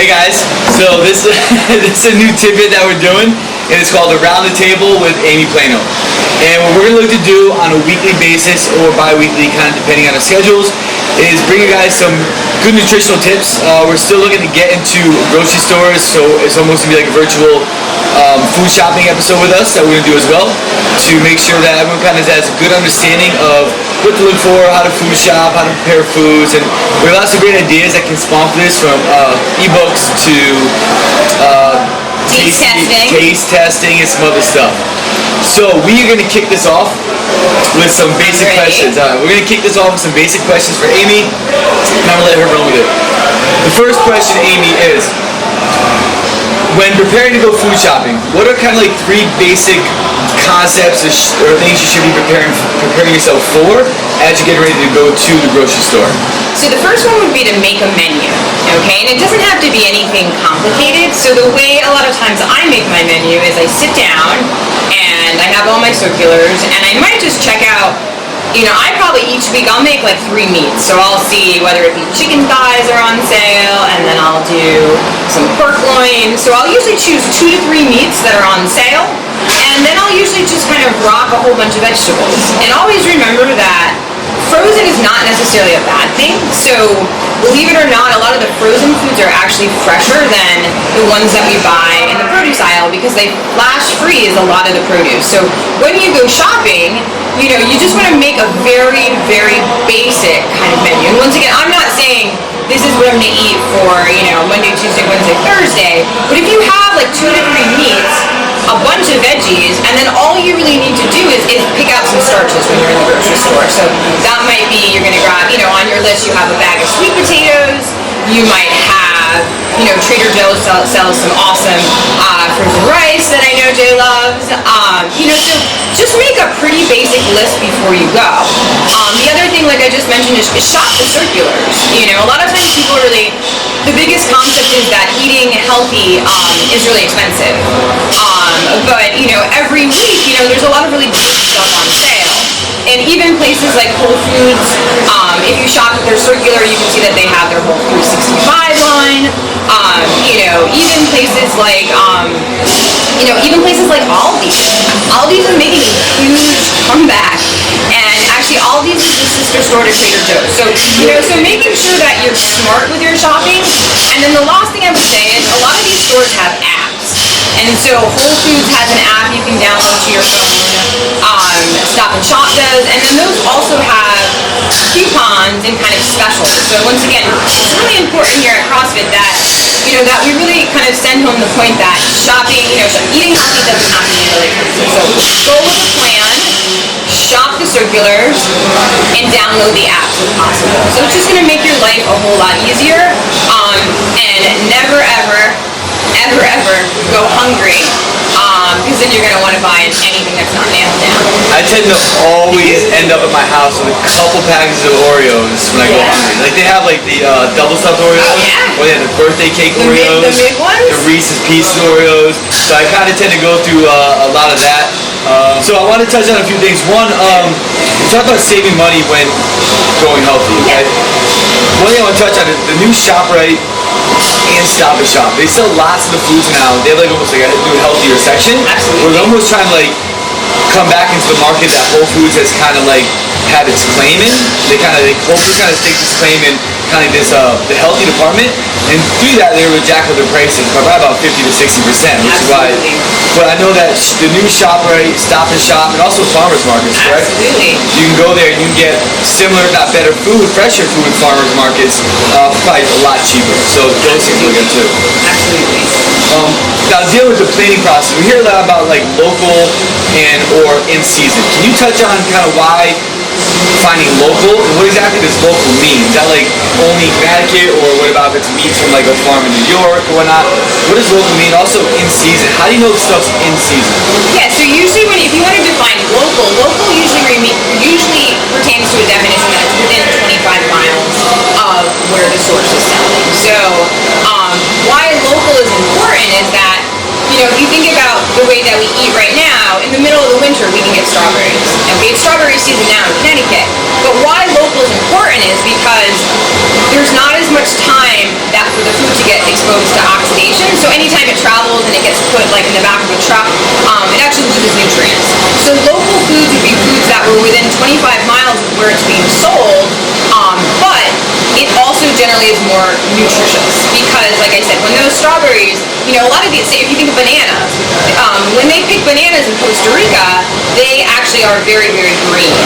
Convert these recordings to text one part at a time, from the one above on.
Hey guys, so this is a new tidbit that we're doing, and it's called Around the Table with Amy Plano. And what we're going to look to do on a weekly basis or bi-weekly, kind of depending on our schedules, is bring you guys some good nutritional tips. We're still looking to get into grocery stores, so it's almost going to be like a virtual food shopping episode with us that we're going to do as well, to make sure that everyone kind of has a good understanding of what to look for, how to food shop, how to prepare foods, and we have lots of great ideas that can spawn from this, from ebooks to taste testing and some other stuff. So we are going to kick this off with some basic questions. We're going to kick this off with some basic questions for Amy, and I'm going to let her run with it. The first question, Amy, is, when preparing to go food shopping, what are kind of like three basic concepts or things you should be preparing yourself for as you get ready to go to the grocery store? So the first one would be to make a menu, okay? And it doesn't have to be anything complicated. So the way a lot of times I make my menu is I sit down and I have all my circulars, and I might just check out, I probably each week I'll make like 3 meats. So I'll see whether it be chicken thighs are on sale, and then I'll do some pork loin. So I'll usually choose 2 to 3 meats that are on sale, and then I'll usually just kind of rock a whole bunch of vegetables. And always remember that frozen is not necessarily a bad thing. So believe it or not, a lot of the frozen foods are actually fresher than the ones that we buy in the produce aisle, because they flash freeze a lot of the produce. So when you go shopping, you just want to make a very, very basic kind of menu. And once again, I'm not saying this is what I'm going to eat for, Monday, Tuesday, Wednesday, Thursday. But if you have like 2 to 3 meats, a bunch of veggies, and then all you really need to do is pick out some starches when you're in the grocery store. So that might be, you're going to grab, on your list you have a bag of sweet potatoes, you might have, Trader Joe's sells some awesome frozen rice that I know Jay loves. So just make a pretty basic list before you go. The other thing, like I just mentioned, is shop the circulars. A lot of times people really, the biggest concept is that eating healthy is really expensive. But every week, there's a lot of really good stuff on sale. And even places like Whole Foods, if you shop at their circular, you can see that they have their Whole 365 line. Even places like, Aldi's. Aldi's is making a huge comeback. And actually, Aldi's is the sister store to Trader Joe's. So, so making sure that you're smart with your shopping. And then the last thing I would say is a lot of these stores have apps. And so Whole Foods has an app you can download to your phone. Stop and Shop does. And then those also have coupons and kind of specials. So once again, it's really important here at CrossFit that, that we really kind of send home the point that shopping, eating healthy doesn't have to be really expensive. So go with a plan, shop the circulars, and download the apps if possible. So it's just going to make your life a whole lot easier, and never ever go hungry, because then you're going to want to buy anything that's not nailed down. I tend to always end up at my house with a couple packages of Oreos when I go hungry. Like they have like the double stuffed Oreos, or they have the birthday cake Oreos, the big ones, the Reese's Pieces Oreos. So I kind of tend to go through a lot of that. So I want to touch on a few things. One, we talked about saving money when going healthy. Okay? One thing I want to touch on is the new ShopRite and Stop and Shop. They sell lots of the foods now. They have like almost like a new healthier section. Absolutely. Where they're almost trying to like come back into the market that Whole Foods has kind of like had its claim in. Whole Foods kind of stakes its claim in kind of this the healthy department, and through that they were jack up their prices by about 50 to 60%, which is why. But I know that the new ShopRite, Stop and Shop, and also farmers markets, correct? Absolutely. You can go there and you can get similar, if not better food, fresher food in farmers markets, probably a lot cheaper. So those things are good too. Absolutely. Now dealing with the planning process, we hear a lot about like local and or in season. Can you touch on kind of why finding local, and what exactly does local mean? Is that like only Connecticut, or what about if it's meats from like a farm in New York or whatnot? What does local mean? Also in season. How do you know stuff's in season? Yeah, so usually if you want to define local usually pertains to a definition that's within 25 miles of where the source is selling. So why local is important is that, if you think about the way that we eat right now, in the middle of the winter we can get strawberries. Okay, it's strawberry season now in Connecticut. But why local is important is because there's not as much time that for the food to get exposed to oxidation. So anytime it travels and it gets put like in the back of a truck, it actually loses nutrients. So local foods would be foods that were within 25 miles of where it's being sold, but it also generally is more nutritious because, like I said, when those strawberries, a lot of these, say if you think of bananas, when they pick bananas in Costa Rica, they actually are very, very green.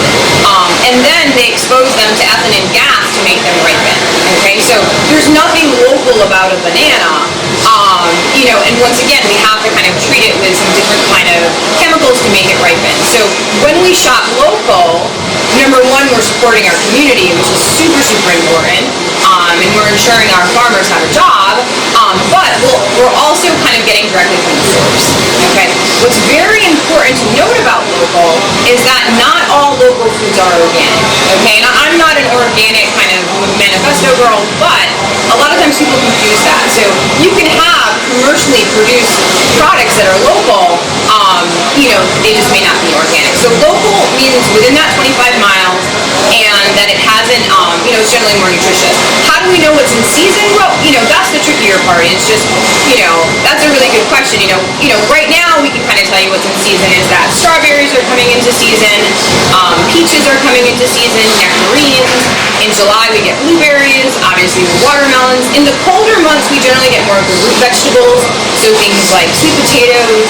And then they expose them to ethylene gas to make them ripen. Okay, so there's nothing local about a banana. And once again, we have to kind of treat it with some different kind of chemicals to make it ripen. So when we shop local, number one, we're supporting our community, which is super, super important. And we're ensuring our farmers have a job, but we're also kind of getting directly from the source. Okay. What's very important to note about local is that not all local foods are organic. Okay. Now, I'm not an organic kind of manifesto girl, but a lot of times people confuse that. So you can have commercially produced products that are local, they just may not be organic. So local means within that 25 miles, and that it hasn't, it's generally more nutritious. How do we know what's in season? Well, that's the trickier part. It's just, that's a really good question. Right now we can kind of tell you what's in season is that strawberries are coming into season, peaches are coming into season, nectarines. In July we get blueberries, obviously watermelons. In the colder months we generally get more of the root vegetables, so things like sweet potatoes,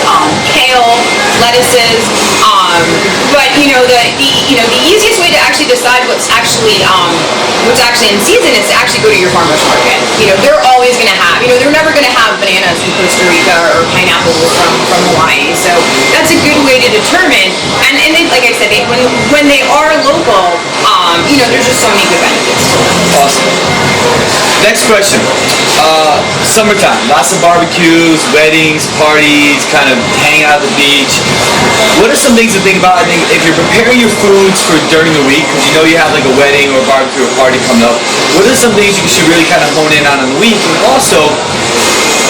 kale, lettuces. But the easiest way to actually decide what's actually in season is to actually go to your farmer's market. They're always going to have, they're never going to have bananas from Costa Rica or pineapples from Hawaii. So that's a good way to determine. And then, like I said, when they are local, there's just so many good benefits to them. Awesome. Next question. Summertime, lots of barbecues, weddings, parties, kind of hanging out at the beach. What are some things to think about? I think if you're preparing your foods for during the week, because you have like a wedding or a barbecue or party coming up, what are some things you should really kind of hone in on the week? And also,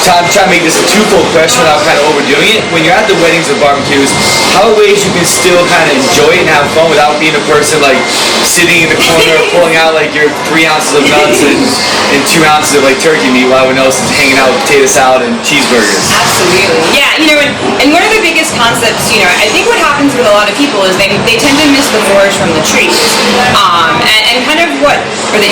try to make this a twofold question without kind of overdoing it. When you're at the weddings or barbecues, how are ways you can still kind of enjoy it and have fun without being a person like sitting in the corner pulling out like your 3 ounces of nuts and 2 ounces of like turkey meat while everyone else is hanging out with potato salad and cheeseburgers? Absolutely. Yeah, and one of the biggest concepts, I think what happens with a lot of people is they tend to miss the forest from the trees. And kind of what, or the,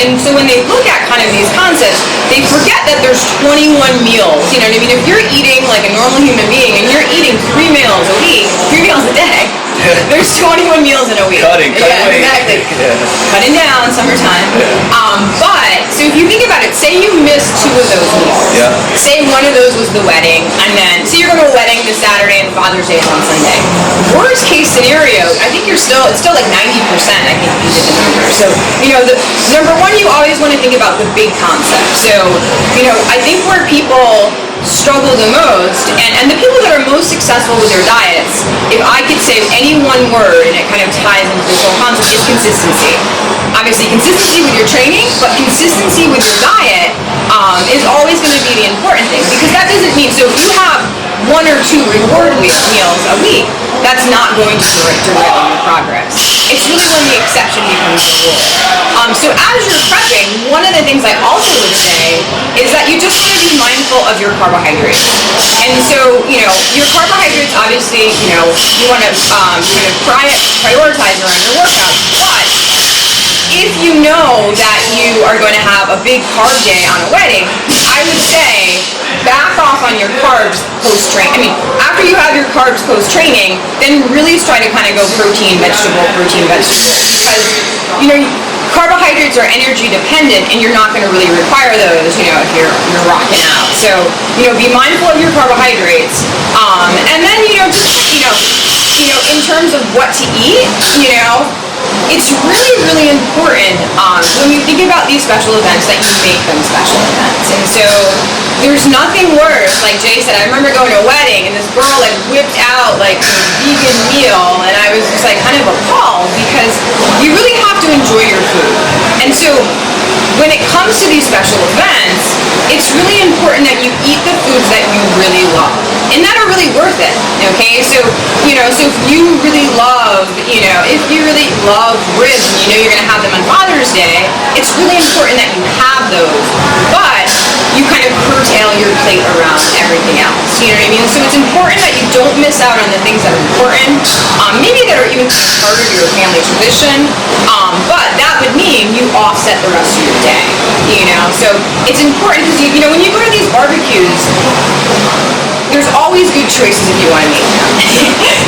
and so when they look at kind of these concepts, they forget that there's 21 meals. You know what I mean? If you're eating like a normal human being and you're eating 3 meals a week, 3 meals a day, there's 21 meals in a week. Cutting away. Exactly. Yeah. Cutting down, summertime. But, so if you think about it, say you missed 2 of those meals. Yeah. Say one of those was the wedding, and then, so you're going to a wedding this Saturday and Father's Day is on Sunday. Worst case scenario, I think it's still like 90%, I think you did the number. So, number one, you always want to think about the big concept. So, I think where people struggle the most, and the people that are most successful with their diets, if I could say any one word, and it kind of ties into this whole concept, is consistency. Obviously, consistency with your training, but consistency with your diet is always going to be the important thing, because that doesn't mean, so if you have 1 or 2 reward meals a week, that's not going to derail your progress. It's really when the exception becomes the rule. So as you're prepping, one of the things I also would say is that you just want to be mindful of your carbohydrates. And so, your carbohydrates, obviously, you want to kind of prioritize around your workouts, but if you know that you are going to have a big carb day on a wedding, I would say back off on your carbs post-training. I mean, after you have your carbs post-training, then really try to kind of go protein, vegetable. Because, carbohydrates are energy dependent, and you're not going to really require those, if you're rocking out. So, be mindful of your carbohydrates. And then, in terms of what to eat, it's really, really important when you think about these special events that you make them special events. And so there's nothing worse, like Jay said, I remember going to a wedding and this girl like whipped out like a vegan meal, and I was just like kind of appalled, because you really have to enjoy your food. And so when it comes to these special events, it's really important that you eat the foods that you really love and that are really worth it. Okay, so so if you really love, ribs and you're gonna have them on Father's Day, it's really important that you have those. But everything else. You know what I mean? So it's important that you don't miss out on the things that are important, maybe that are even part of your family tradition, but that would mean you offset the rest of your day, you know? So it's important because, you know, when you go to these barbecues, there's always good choices if you want to make them.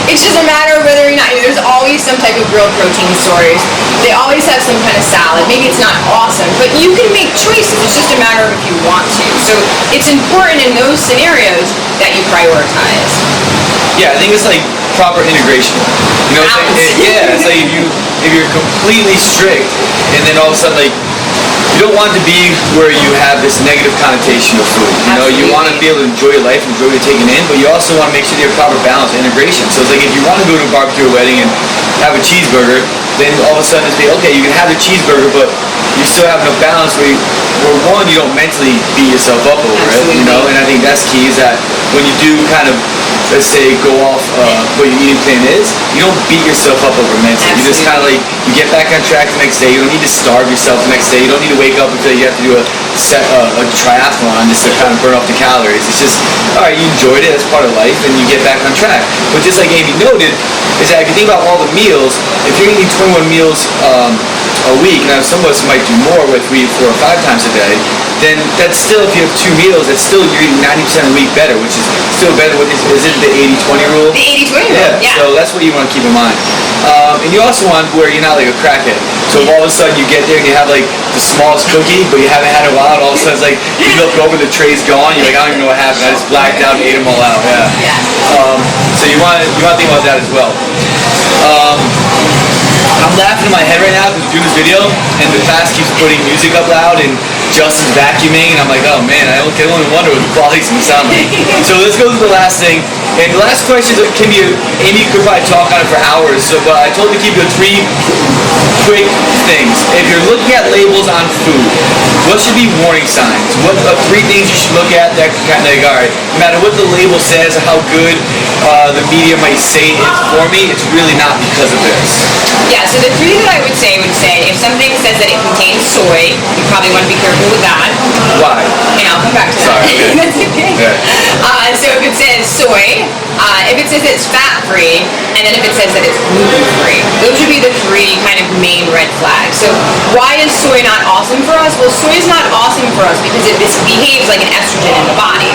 It's just a matter of whether or not, there's always some type of grilled protein source. They always have some kind of salad. Maybe it's not awesome, but you can make choices. It's just a matter of if you want to. So it's important in those scenarios that you prioritize. Yeah, I think it's like proper integration. You know, it's like if you're completely strict, and then all of a sudden, like, you don't want to be where you have this negative connotation of food. You know, you want to be able to enjoy your life, enjoy what you're taking in, but you also want to make sure you have proper balance and integration. So it's like if you want to go to a barbecue or wedding and have a cheeseburger, then all of a sudden it's like, okay, you can have the cheeseburger, but you still have no balance where one, you don't mentally beat yourself up over it, you know, and I think that's key is that when you do kind of, let's say, go off what your eating plan is, you don't beat yourself up over mentally. You just kind of like, you get back on track the next day. You don't need to starve yourself the next day. You don't need to wake up and feel like you have to do a triathlon just to kind of burn off the calories. It's just, all right, you enjoyed it, that's part of life, and you get back on track. But just like Amy noted, is that if you think about all the meals, if you're eating 21 meals a week, now some of us might do more with 3, 4, or 5 times a day, then that's still, if you have 2 meals, that's still, you're eating 90% of the week better, which is still better. Is it the 80-20 rule? The 80-20 rule, yeah. So that's what you want to keep in mind. And you also want where you're not like a crackhead. So if all of a sudden you get there and you have like the smallest cookie, but you haven't had it in a while, and all of a sudden it's like, you look over, the tray's gone, you're like, I don't even know what happened, I just blacked out and ate them all out. Yeah. So you want to think about that as well. I'm laughing in my head right now because we're doing this video and the fast keeps putting music up loud and Justin's vacuuming and I'm like, oh man, I can only wonder what the quality's gonna sound like. So let's go to the last thing. And the last question can be, Amy could probably talk on it for hours, so but I told her to keep it 3 quick things. If you're looking at labels on food, what should be warning signs? What are 3 things you should look at that kind of like, all right, no matter what the label says or how good the media might say it is for me, it's really not because of this. Yeah, so the 3 that I would say if something says that it contains soy, you probably want to be careful with that. Why? And I'll come back to that. Sorry, okay. That's okay. Yeah. So if it says soy, if it says it's fat-free, and then if it says that it's gluten-free, those would be the 3 kind of main red flags. So why is soy not awesome for us? Well, soy is not awesome for us because it behaves like an estrogen in the body.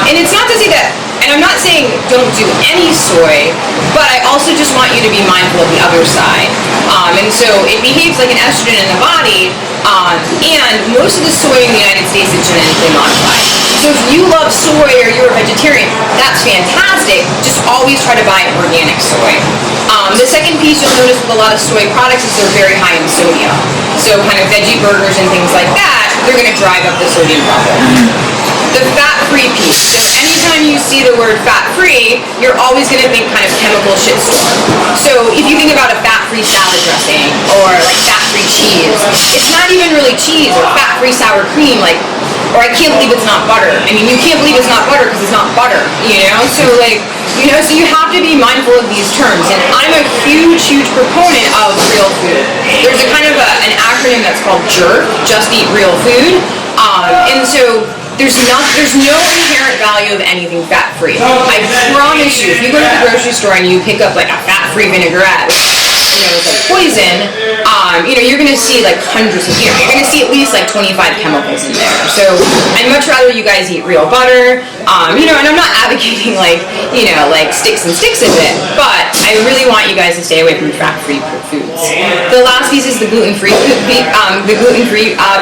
And it's not to say that, and I'm not saying don't do any soy, but I also just want you to be mindful of the other side. And so it behaves like an estrogen in the body, and most of the soy in the United States is genetically modified. So if you love soy or you're a vegetarian, that's fantastic. Just always try to buy organic soy. The second piece you'll notice with a lot of soy products is they're very high in sodium. So kind of veggie burgers and things like that, they're going to drive up the sodium level. The fat-free piece, just anytime you see the word fat-free, you're always going to think kind of chemical shitstorm. So if you think about a fat-free salad dressing or like fat-free cheese, it's not even really cheese or fat-free sour cream, like, or I can't believe it's not butter. I mean, you can't believe it's not butter because it's not butter, you know? So like, you know, so you have to be mindful of these terms. And I'm a huge, huge proponent of real food. There's a kind of an acronym that's called JERF, Just Eat Real Food. And so there's no inherent value of anything fat-free. I promise you, if you go to the grocery store and you pick up like a fat-free vinaigrette, you know, it's like poison, you know, you're going to see like hundreds of, you're going to see at least like 25 chemicals in there. So I'd much rather you guys eat real butter, you know, and I'm not advocating like, you know, like sticks and sticks of it, but I really want you guys to stay away from fat-free foods. The last piece is the gluten-free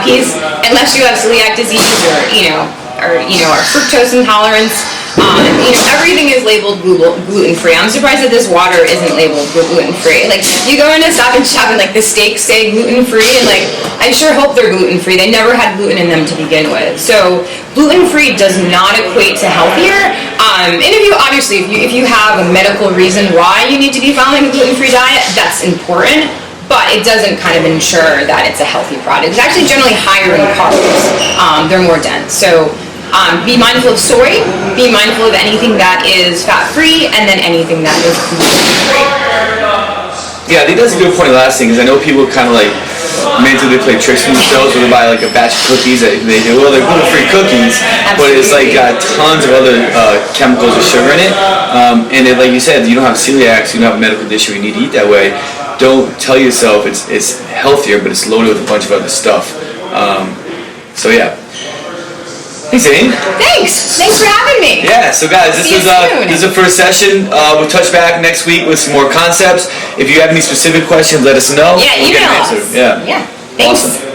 piece, unless you have celiac disease or fructose intolerance. You know, everything is labeled gluten-free. I'm surprised that this water isn't labeled gluten-free. Like, you go into Stop and Shop and like the steaks say gluten-free, and like, I sure hope they're gluten-free. They never had gluten in them to begin with. So gluten-free does not equate to healthier. And if you have a medical reason why you need to be following a gluten-free diet, that's important. But it doesn't kind of ensure that it's a healthy product. It's actually generally higher in carbs. They're more dense. So be mindful of soy, be mindful of anything that is fat-free, and then anything that is gluten-free. Yeah, I think that's a good point. Last thing is I know people kind of like mentally play tricks on themselves, or they buy like a batch of cookies that they do. Well, they're gluten-free cookies, but it's like got tons of other chemicals or sugar in it. And it, like you said, you don't have celiac, so you don't have a medical condition where you need to eat that way. Don't tell yourself it's healthier, but it's loaded with a bunch of other stuff. So yeah. Thanks, Amy. Thanks for having me. Yeah, so guys, this is the first session. We'll touch back next week with some more concepts. If you have any specific questions, let us know. Yeah, email us. Yeah. Thanks. Awesome.